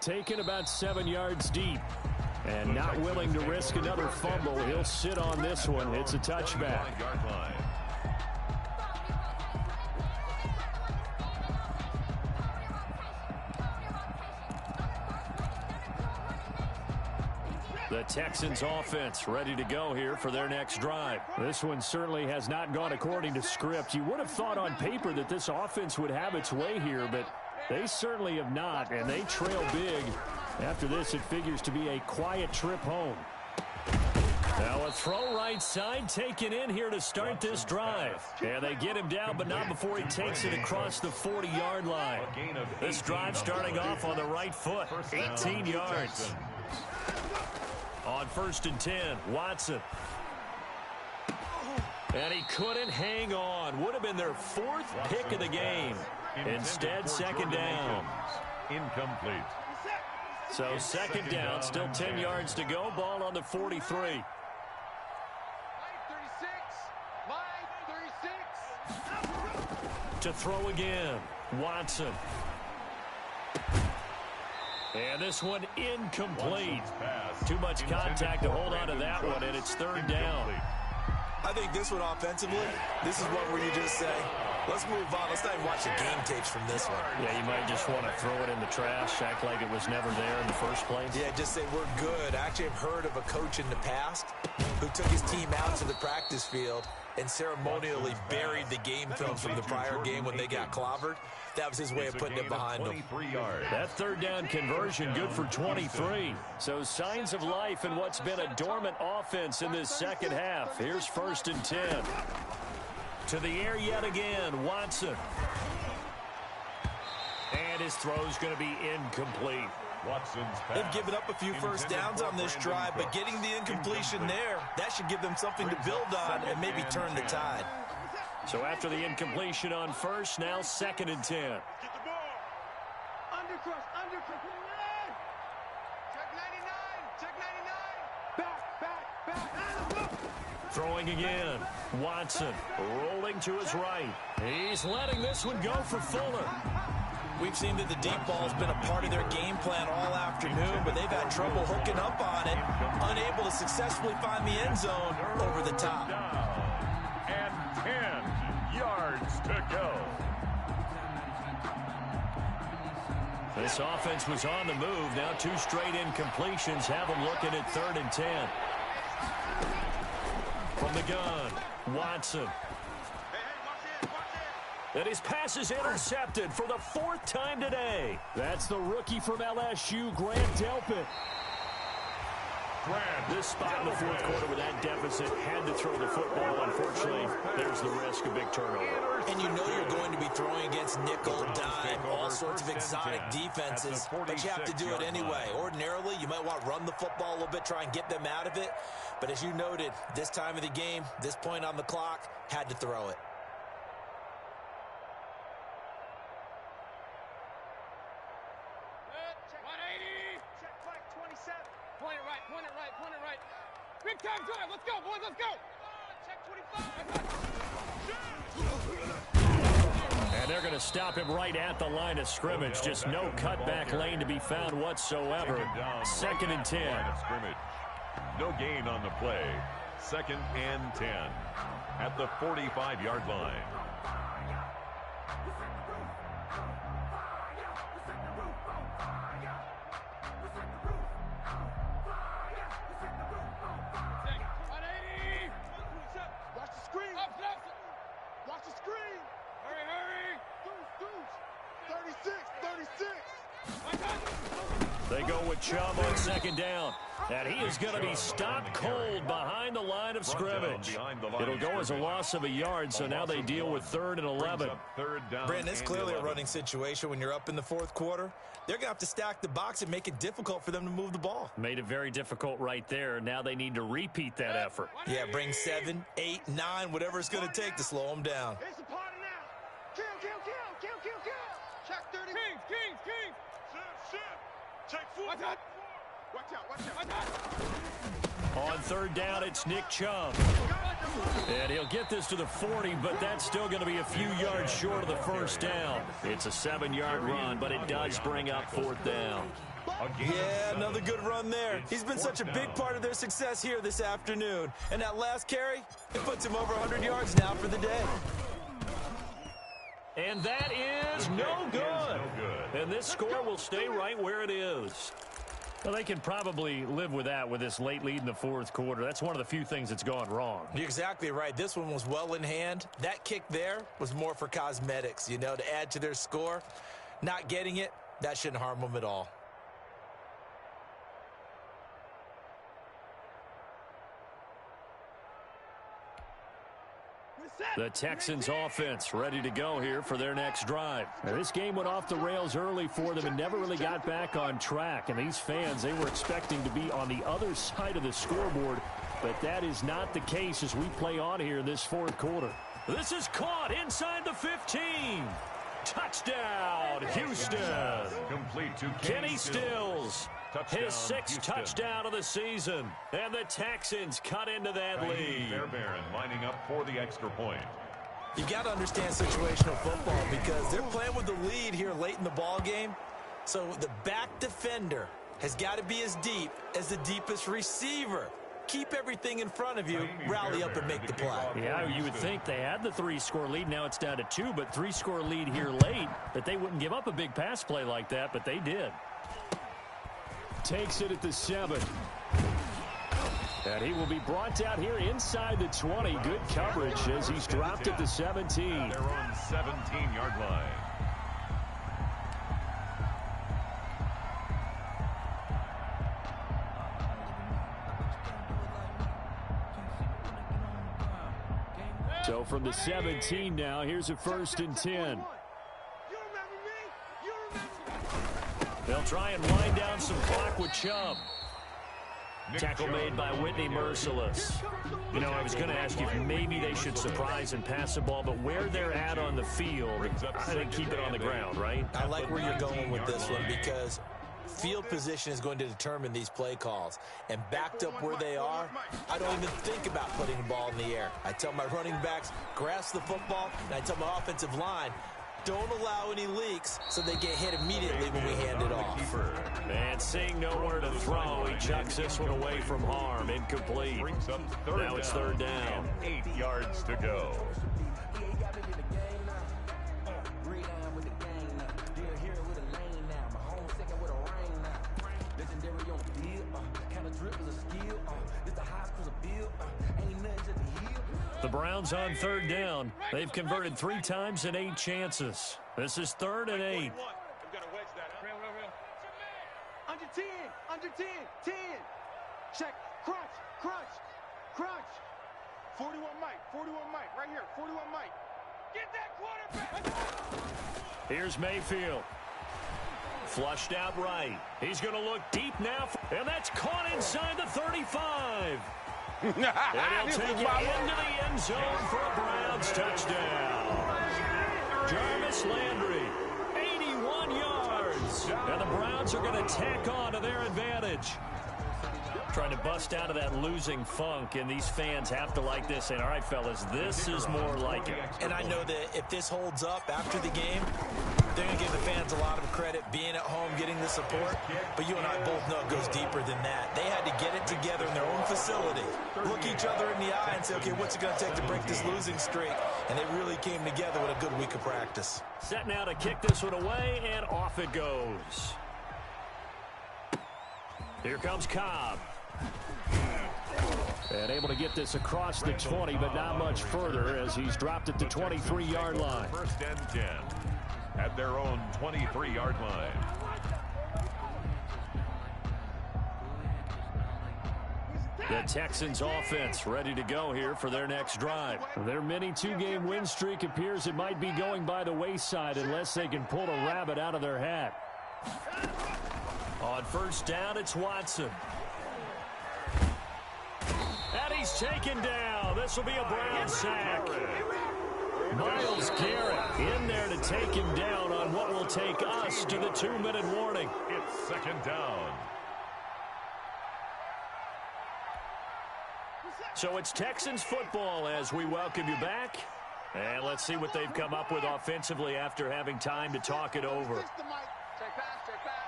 Speaker 1: Taken about 7 yards deep. And not willing to risk another fumble. He'll sit on this one. It's a touchback. The Texans offense ready to go here for their next drive. This one certainly has not gone according to script. You would have thought on paper that this offense would have its way here, but they certainly have not, and they trail big. After this, it figures to be a quiet trip home. Now a throw right side taken in here to start this drive. And they get him down, but not before he takes it across the 40-yard line. This drive starting off on the right foot, 18 yards. On 1st and 10, Watson. And he couldn't hang on. Would have been their 4th pick of the game. Instead, 2nd down.
Speaker 3: Incomplete.
Speaker 1: So 2nd down, still 10 yards to go. Ball on the 43. To throw again, Watson. And this one incomplete. Too much contact to hold on to that one, and it's third down.
Speaker 2: I think this one offensively, this is one where you just say, let's move on. Let's not even watch the game tapes from this one.
Speaker 1: Yeah, you might just want to throw it in the trash, act like it was never there in the first place.
Speaker 2: Yeah, just say we're good. I actually have heard of a coach in the past who took his team out to the practice field and ceremonially buried the game film from the prior game when they got clobbered. That was his way of putting it behind them.
Speaker 1: That third down conversion good for 23. So signs of life in what's been a dormant offense in this second half. Here's 1st and 10. To the air yet again, Watson. And his throw's going to be incomplete.
Speaker 2: They've given up a few first downs on this drive, but getting the incompletion there, that should give them something to build on and maybe turn the tide.
Speaker 1: So after the incompletion on first, now 2nd and 10.
Speaker 4: Get the ball. Undercrush. Check 99. Back.
Speaker 1: Throwing again. Watson rolling to his right. He's letting this one go for Fuller.
Speaker 2: We've seen that the deep ball's been a part of their game plan all afternoon, but they've had trouble hooking up on it, unable to successfully find the end zone over the top.
Speaker 3: And 10 yards to go.
Speaker 1: This offense was on the move. Now 2 straight incompletions have them looking at 3rd and 10. From the gun, Watson. And his pass is intercepted for the 4th time today. That's the rookie from LSU, Grant Delpit. This spot in the 4th quarter with that deficit had to throw the football. Unfortunately, there's the risk of big turnover.
Speaker 2: And you know you're going to be throwing against nickel, dime, all sorts of exotic defenses, but you have to do it anyway. Ordinarily, you might want to run the football a little bit, try and get them out of it. But as you noted, this time of the game, this point on the clock, had to throw it.
Speaker 6: Big time drive. Let's go, boys. Let's go. Check 25.
Speaker 1: And they're going to stop him right at the line of scrimmage. Just no cutback lane to be found whatsoever. 2nd and 10.
Speaker 3: No gain on the play. 2nd and 10 at the 45-yard line.
Speaker 1: They go with Chubb on 2nd down. And he is going to be stopped cold behind the line of scrimmage. It'll go as a loss of a yard, so now they deal with 3rd and 11.
Speaker 2: Brandon, it's clearly a running situation when you're up in the 4th quarter. They're going to have to stack the box and make it difficult for them to move the ball.
Speaker 1: Made it very difficult right there. Now they need to repeat that effort.
Speaker 2: Yeah, bring 7, 8, 9, whatever it's going to take to slow them down.
Speaker 4: It's a party now. Kill. Check 30. Kings. Shift. Check 4. Watch out.
Speaker 1: On 3rd down, it's Nick Chubb. And he'll get this to the 40, but that's still going to be a few yards short of the 1st down. It's a 7-yard run, but it does bring up 4th down.
Speaker 2: Yeah, another good run there. He's been such a big part of their success here this afternoon. And that last carry, it puts him over 100 yards now for the day.
Speaker 1: And that is no good. And this score will stay right where it is. Well, they can probably live with that with this late lead in the 4th quarter. That's one of the few things that's gone wrong.
Speaker 2: You're exactly right. This one was well in hand. That kick there was more for cosmetics, you know, to add to their score. Not getting it, that shouldn't harm them at all.
Speaker 1: The Texans offense ready to go here for their next drive. Now, this game went off the rails early for them and never really got back on track. And these fans, they were expecting to be on the other side of the scoreboard. But that is not the case as we play on here in this 4th quarter. This is caught inside the 15. Touchdown, Houston.
Speaker 3: Complete to
Speaker 1: Kenny Stills. His 6th touchdown of the season. And the Texans cut into that lead.
Speaker 3: Fairbairn lining up for the extra point.
Speaker 2: You got to understand situational football because they're playing with the lead here late in the ball game. So the back defender has got to be as deep as the deepest receiver. Keep everything in front of you, rally up and make the play.
Speaker 1: Yeah, you would think they had the 3-score lead. Now it's down to 2, but 3-score lead here late, that they wouldn't give up a big pass play like that, but they did. Takes it at the 7. And he will be brought down here inside the 20. Good coverage as he's dropped at the 17.
Speaker 3: They're on 17-yard line.
Speaker 1: So from the 17 now, here's a 1st and 10. They'll try and wind down some clock with Chubb. Tackle made by Whitney Merciless. You know, I was going to ask you if maybe they should surprise and pass the ball, but where they're at on the field, I think keep it on the ground, right?
Speaker 2: I like where you're going with this one because field position is going to determine these play calls. And backed up where they are, I don't even think about putting the ball in the air. I tell my running backs, grasp the football, and I tell my offensive line, don't allow any leaks so they get hit immediately when we hand it off.
Speaker 1: And seeing nowhere to throw, he chucks this one away from harm. Incomplete. Now it's 3rd down.
Speaker 3: 8 yards to go.
Speaker 1: The Browns on 3rd down. They've converted 3 times in 8 chances. This is 3rd and 8.
Speaker 4: Under 10, under 10, 10. Check, crunch, crunch, crunch. 41 Mike, right here, 41 Mike. Get that quarterback.
Speaker 1: Here's Mayfield. Flushed out right. He's going to look deep now. And that's caught inside the 35. And he'll take it into the end zone for a Browns touchdown. Jarvis Landry, 81 yards. And the Browns are going to tack on to their advantage. Trying to bust out of that losing funk, and these fans have to like this. And all right, fellas, this is more like it.
Speaker 2: And I know that if this holds up after the game, they're going to give the fans a lot of credit being at home, getting the support. But you and I both know it goes deeper than that. They had to get it together in their own facility, look each other in the eye and say, okay, what's it going to take to break this losing streak? And they really came together with a good week of practice.
Speaker 1: Set now to kick this one away, and off it goes. Here comes Cobb. And able to get this across the 20, but not much further as he's dropped at the 23-yard line.
Speaker 3: 1st and 10 at their own 23-yard line.
Speaker 1: The Texans offense ready to go here for their next drive. Their mini 2-game win streak appears it might be going by the wayside unless they can pull a rabbit out of their hat. On 1st down, it's Watson. And he's taken down. This will be a Brown sack. Myles Garrett in there to take him down on what will take us to the 2-minute warning.
Speaker 3: It's 2nd down.
Speaker 1: So it's Texans football as we welcome you back. And let's see what they've come up with offensively after having time to talk it over.
Speaker 6: Check pass, check pass.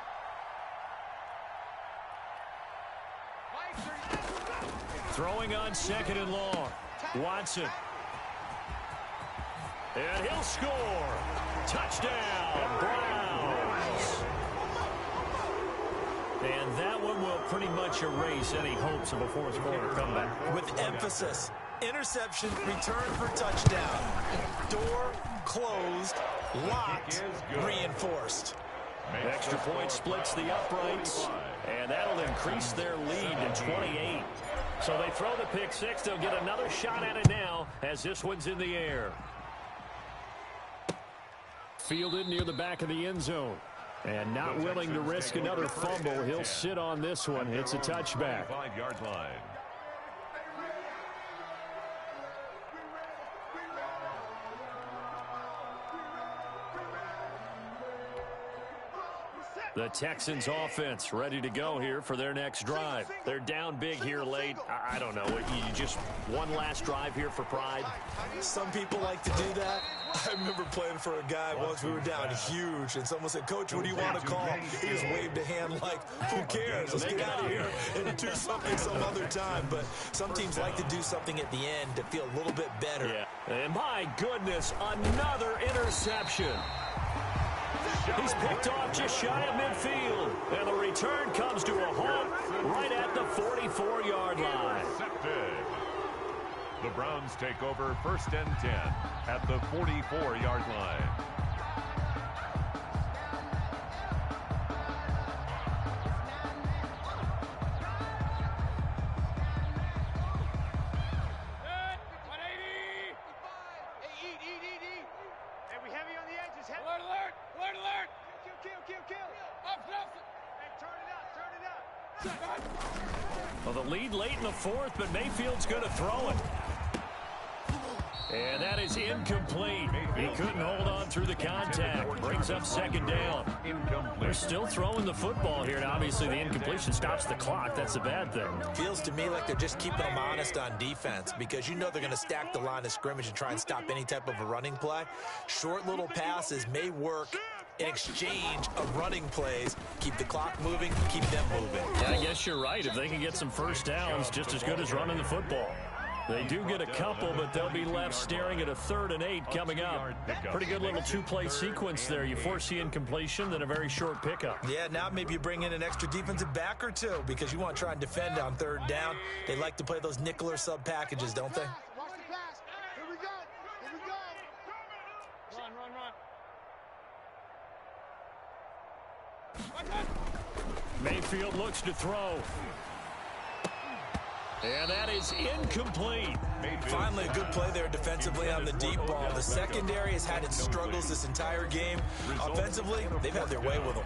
Speaker 1: Throwing on 2nd and long. Watson. And he'll score. Touchdown, Browns. And that one will pretty much erase any hopes of a 4th quarter comeback.
Speaker 2: With emphasis, interception, return for touchdown. Door closed, locked, reinforced.
Speaker 1: Extra point splits the uprights, and that'll increase their lead to 28. So they throw the pick 6. They'll get another shot at it now as this one's in the air. Fielded near the back of the end zone. And not willing to risk another fumble. He'll sit on this one. It's a touchback.
Speaker 3: 5-yard line.
Speaker 1: The Texans offense ready to go here for their next drive. They're down big here late. I don't know. You just one last drive here for pride.
Speaker 2: Some people like to do that. I remember playing for a guy once. We were down huge, and someone said, "Coach, what do you want to call?" He just waved a hand like, "Who cares? Let's get out of here and do something some other time." But some teams like to do something at the end to feel a little bit better.
Speaker 1: Yeah. And my goodness, another interception. He's picked off just shy of midfield. And the return comes to a halt right at the 44-yard line.
Speaker 3: The Browns take over 1st and 10 at the 44-yard line.
Speaker 1: Well, the lead late in the fourth, but Mayfield's going to throw it. And that is incomplete. He couldn't hold on through the contact. Brings up 2nd down. They're still throwing the football here, and obviously the incompletion stops the clock. That's a bad thing.
Speaker 2: Feels to me like they're just keeping them honest on defense because you know they're going to stack the line of scrimmage and try and stop any type of a running play. Short little passes may work in exchange of running plays. Keep the clock moving, keep them moving.
Speaker 1: Yeah, I guess you're right. If they can get some first downs, just as good as running the football. They do get a couple, but they'll be left staring at a 3rd and 8 coming up. Pretty good little two-play sequence there. You force the incompletion, then a very short pickup.
Speaker 2: Yeah, now maybe you bring in an extra defensive back or two because you want to try and defend on 3rd down. They like to play those nickel or sub packages, don't they?
Speaker 4: Watch the pass. Here we go. Here we go.
Speaker 1: Mayfield looks to throw. And that is incomplete.
Speaker 2: Finally, a good play there defensively on the deep ball. The secondary has had its struggles this entire game. Offensively, they've had their way with them.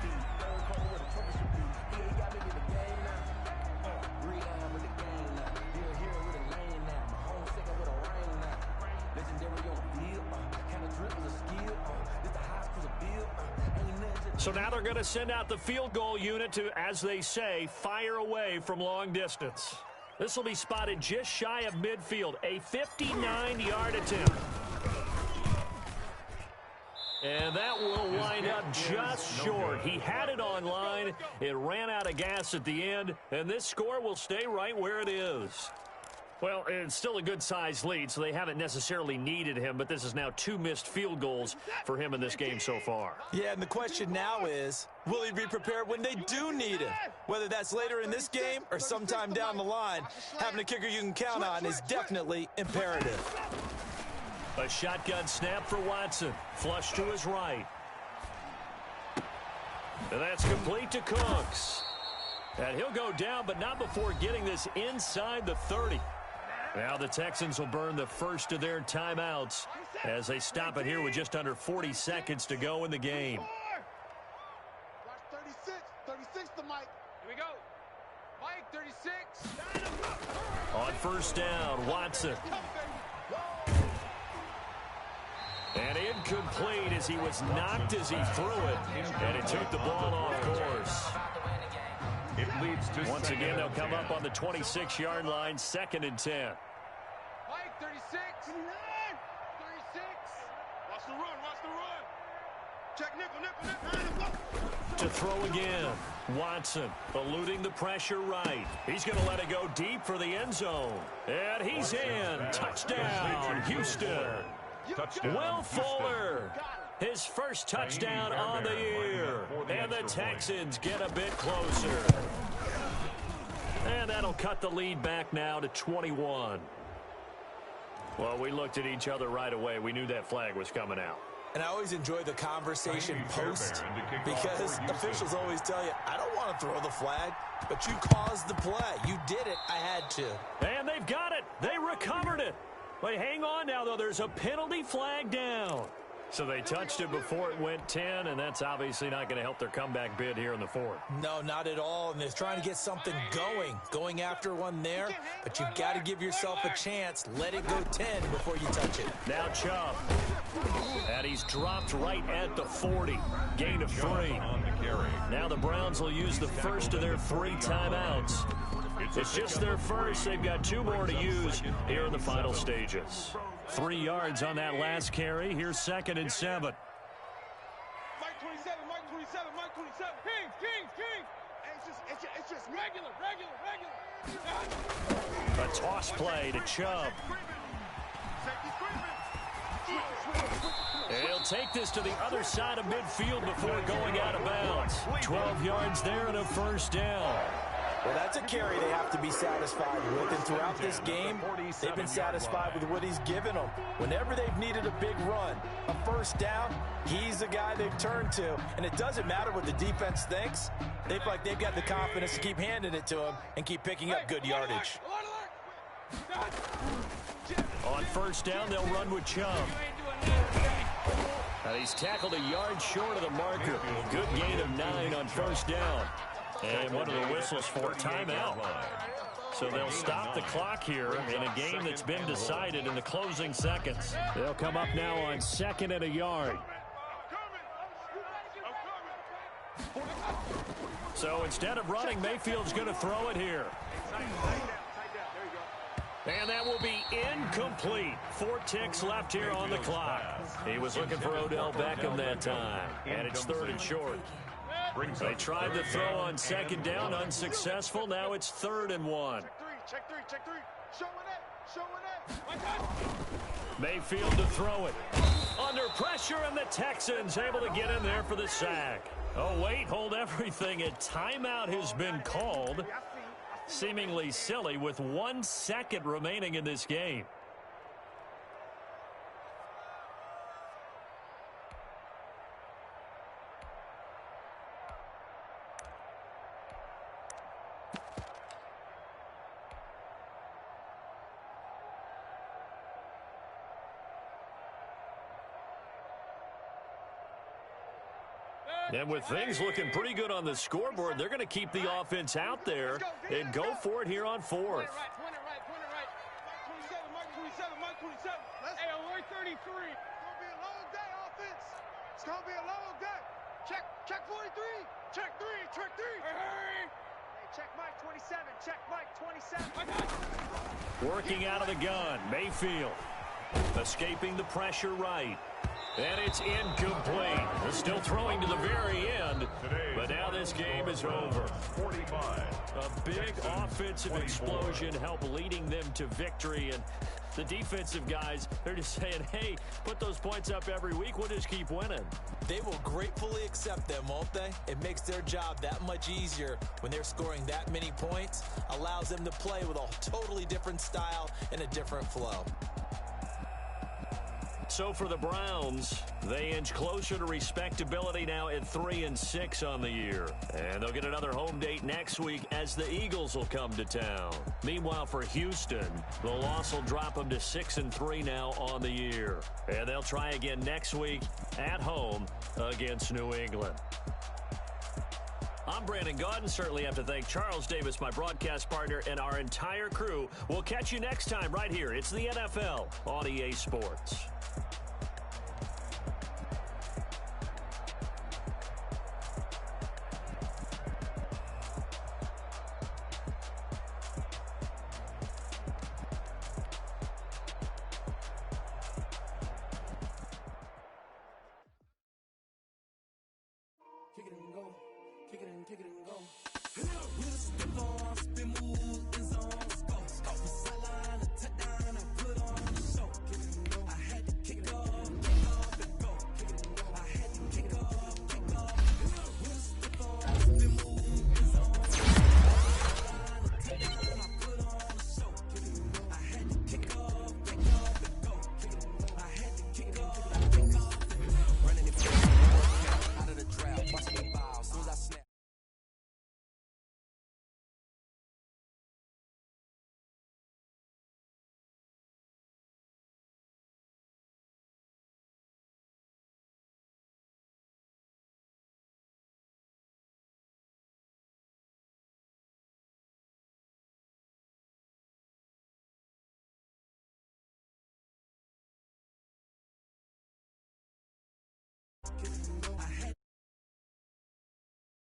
Speaker 1: So now they're going to send out the field goal unit to, as they say, fire away from long distance. This will be spotted just shy of midfield, a 59-yard attempt. And that will wind up just short. He had it on line. It ran out of gas at the end, and this score will stay right where it is. Well, it's still a good-sized lead, so they haven't necessarily needed him, but this is now 2 missed field goals for him in this game so far.
Speaker 2: Yeah, and the question now is, will he be prepared when they do need him? Whether that's later in this game or sometime down the line, having a kicker you can count on is definitely imperative.
Speaker 1: A shotgun snap for Watson. Flush to his right. And that's complete to Cooks. And he'll go down, but not before getting this inside the 30. Now the Texans will burn the first of their timeouts as they stop it here with just under 40 seconds to go in the game.
Speaker 4: Watch 36. 36 to Mike.
Speaker 6: Here we go. Mike, 36.
Speaker 1: On 1st down, Watson. And incomplete as he was knocked as he threw it. And it took the ball off course.
Speaker 3: It leads to
Speaker 1: Once again, they'll come up on the 26-yard line, 2nd and 10.
Speaker 6: Mike, 36. 36.
Speaker 4: Watch the run. Watch the run. Check nickel.
Speaker 1: To throw again, Watson eluding the pressure right. He's going to let it go deep for the end zone. And he's in. Touchdown, Houston.
Speaker 3: touchdown.
Speaker 1: Will Fuller, his first touchdown on the year. And the Texans get a bit closer. And that'll cut the lead back now to 21. Well, we looked at each other right away. We knew that flag was coming out.
Speaker 2: And I always enjoy the conversation post because officials always tell you, I don't want to throw the flag, but you caused the play. You did it. I had to.
Speaker 1: And they've got it. They recovered it. But hang on now, though. There's a penalty flag down. So they touched it before it went 10, and that's obviously not going to help their comeback bid here in the fourth.
Speaker 2: No, not at all, and they're trying to get something going after one there, but you've got to give yourself a chance. Let it go 10 before you touch it.
Speaker 1: Now Chubb, and he's dropped right at the 40, gain of 3. Now the Browns will use the first of their 3 timeouts. It's just their first. They've got 2 more to use here in the final stages. 3 yards on that last carry. Here's 2nd and 7.
Speaker 6: Mike 27, Mike 27, Mike 27. King. Hey, it's just regular.
Speaker 1: A toss play to Chubb. He'll take this to the other side of midfield before going out of bounds. 12 yards there and a first down.
Speaker 2: Well, that's a carry they have to be satisfied with, and throughout this game, they've been satisfied with what he's given them. Whenever they've needed a big run, a first down, he's the guy they've turned to, and it doesn't matter what the defense thinks. They feel like they've got the confidence to keep handing it to him and keep picking up good yardage.
Speaker 1: On first down, they'll run with Chubb. And he's tackled a yard short of the marker. Good gain of 9 on first down. And one of the whistles for timeout. So they'll stop the clock here in a game that's been decided in the closing seconds. They'll come up now on 2nd and a yard. So instead of running, Mayfield's going to throw it here. And that will be incomplete. 4 ticks left here on the clock. He was looking for Odell Beckham that time. And it's 3rd and short. They tried the throw on 2nd down, unsuccessful. Now it's 3rd and 1.
Speaker 4: Check three. Showing it.
Speaker 1: Mayfield to throw it. Under pressure, and the Texans able to get in there for the sack. Oh, wait, hold everything. A timeout has been called. Seemingly silly with 1 second remaining in this game. And with things looking pretty good on the scoreboard, they're going to keep the offense out there and go for it here on 4th.
Speaker 6: Point it right. Mike 27. Hey, alert 33.
Speaker 4: It's going to be a long day, offense. It's going to be a long day. Check 43. Check 3.
Speaker 6: Hey.
Speaker 4: Hey, check Mike 27. Check Mike 27.
Speaker 1: Working out of the gun, Mayfield. Escaping the pressure right. And it's incomplete. They're still throwing to the very end, but now this game is over.
Speaker 3: 45.
Speaker 1: A big offensive explosion helped leading them to victory, and the defensive guys, they're just saying, hey, put those points up every week, we'll just keep winning.
Speaker 2: They will gratefully accept them, won't they? It makes their job that much easier when they're scoring that many points, allows them to play with a totally different style and a different flow.
Speaker 1: So for the Browns, they inch closer to respectability now at 3-6 on the year. And they'll get another home date next week as the Eagles will come to town. Meanwhile, for Houston, the loss will drop them to 6-3 now on the year. And they'll try again next week at home against New England. I'm Brandon Gaudin. Certainly have to thank Charles Davis, my broadcast partner, and our entire crew. We'll catch you next time right here. It's the NFL on EA Sports.
Speaker 5: Kick it and go. We'll step on, spin, move, in zone, go.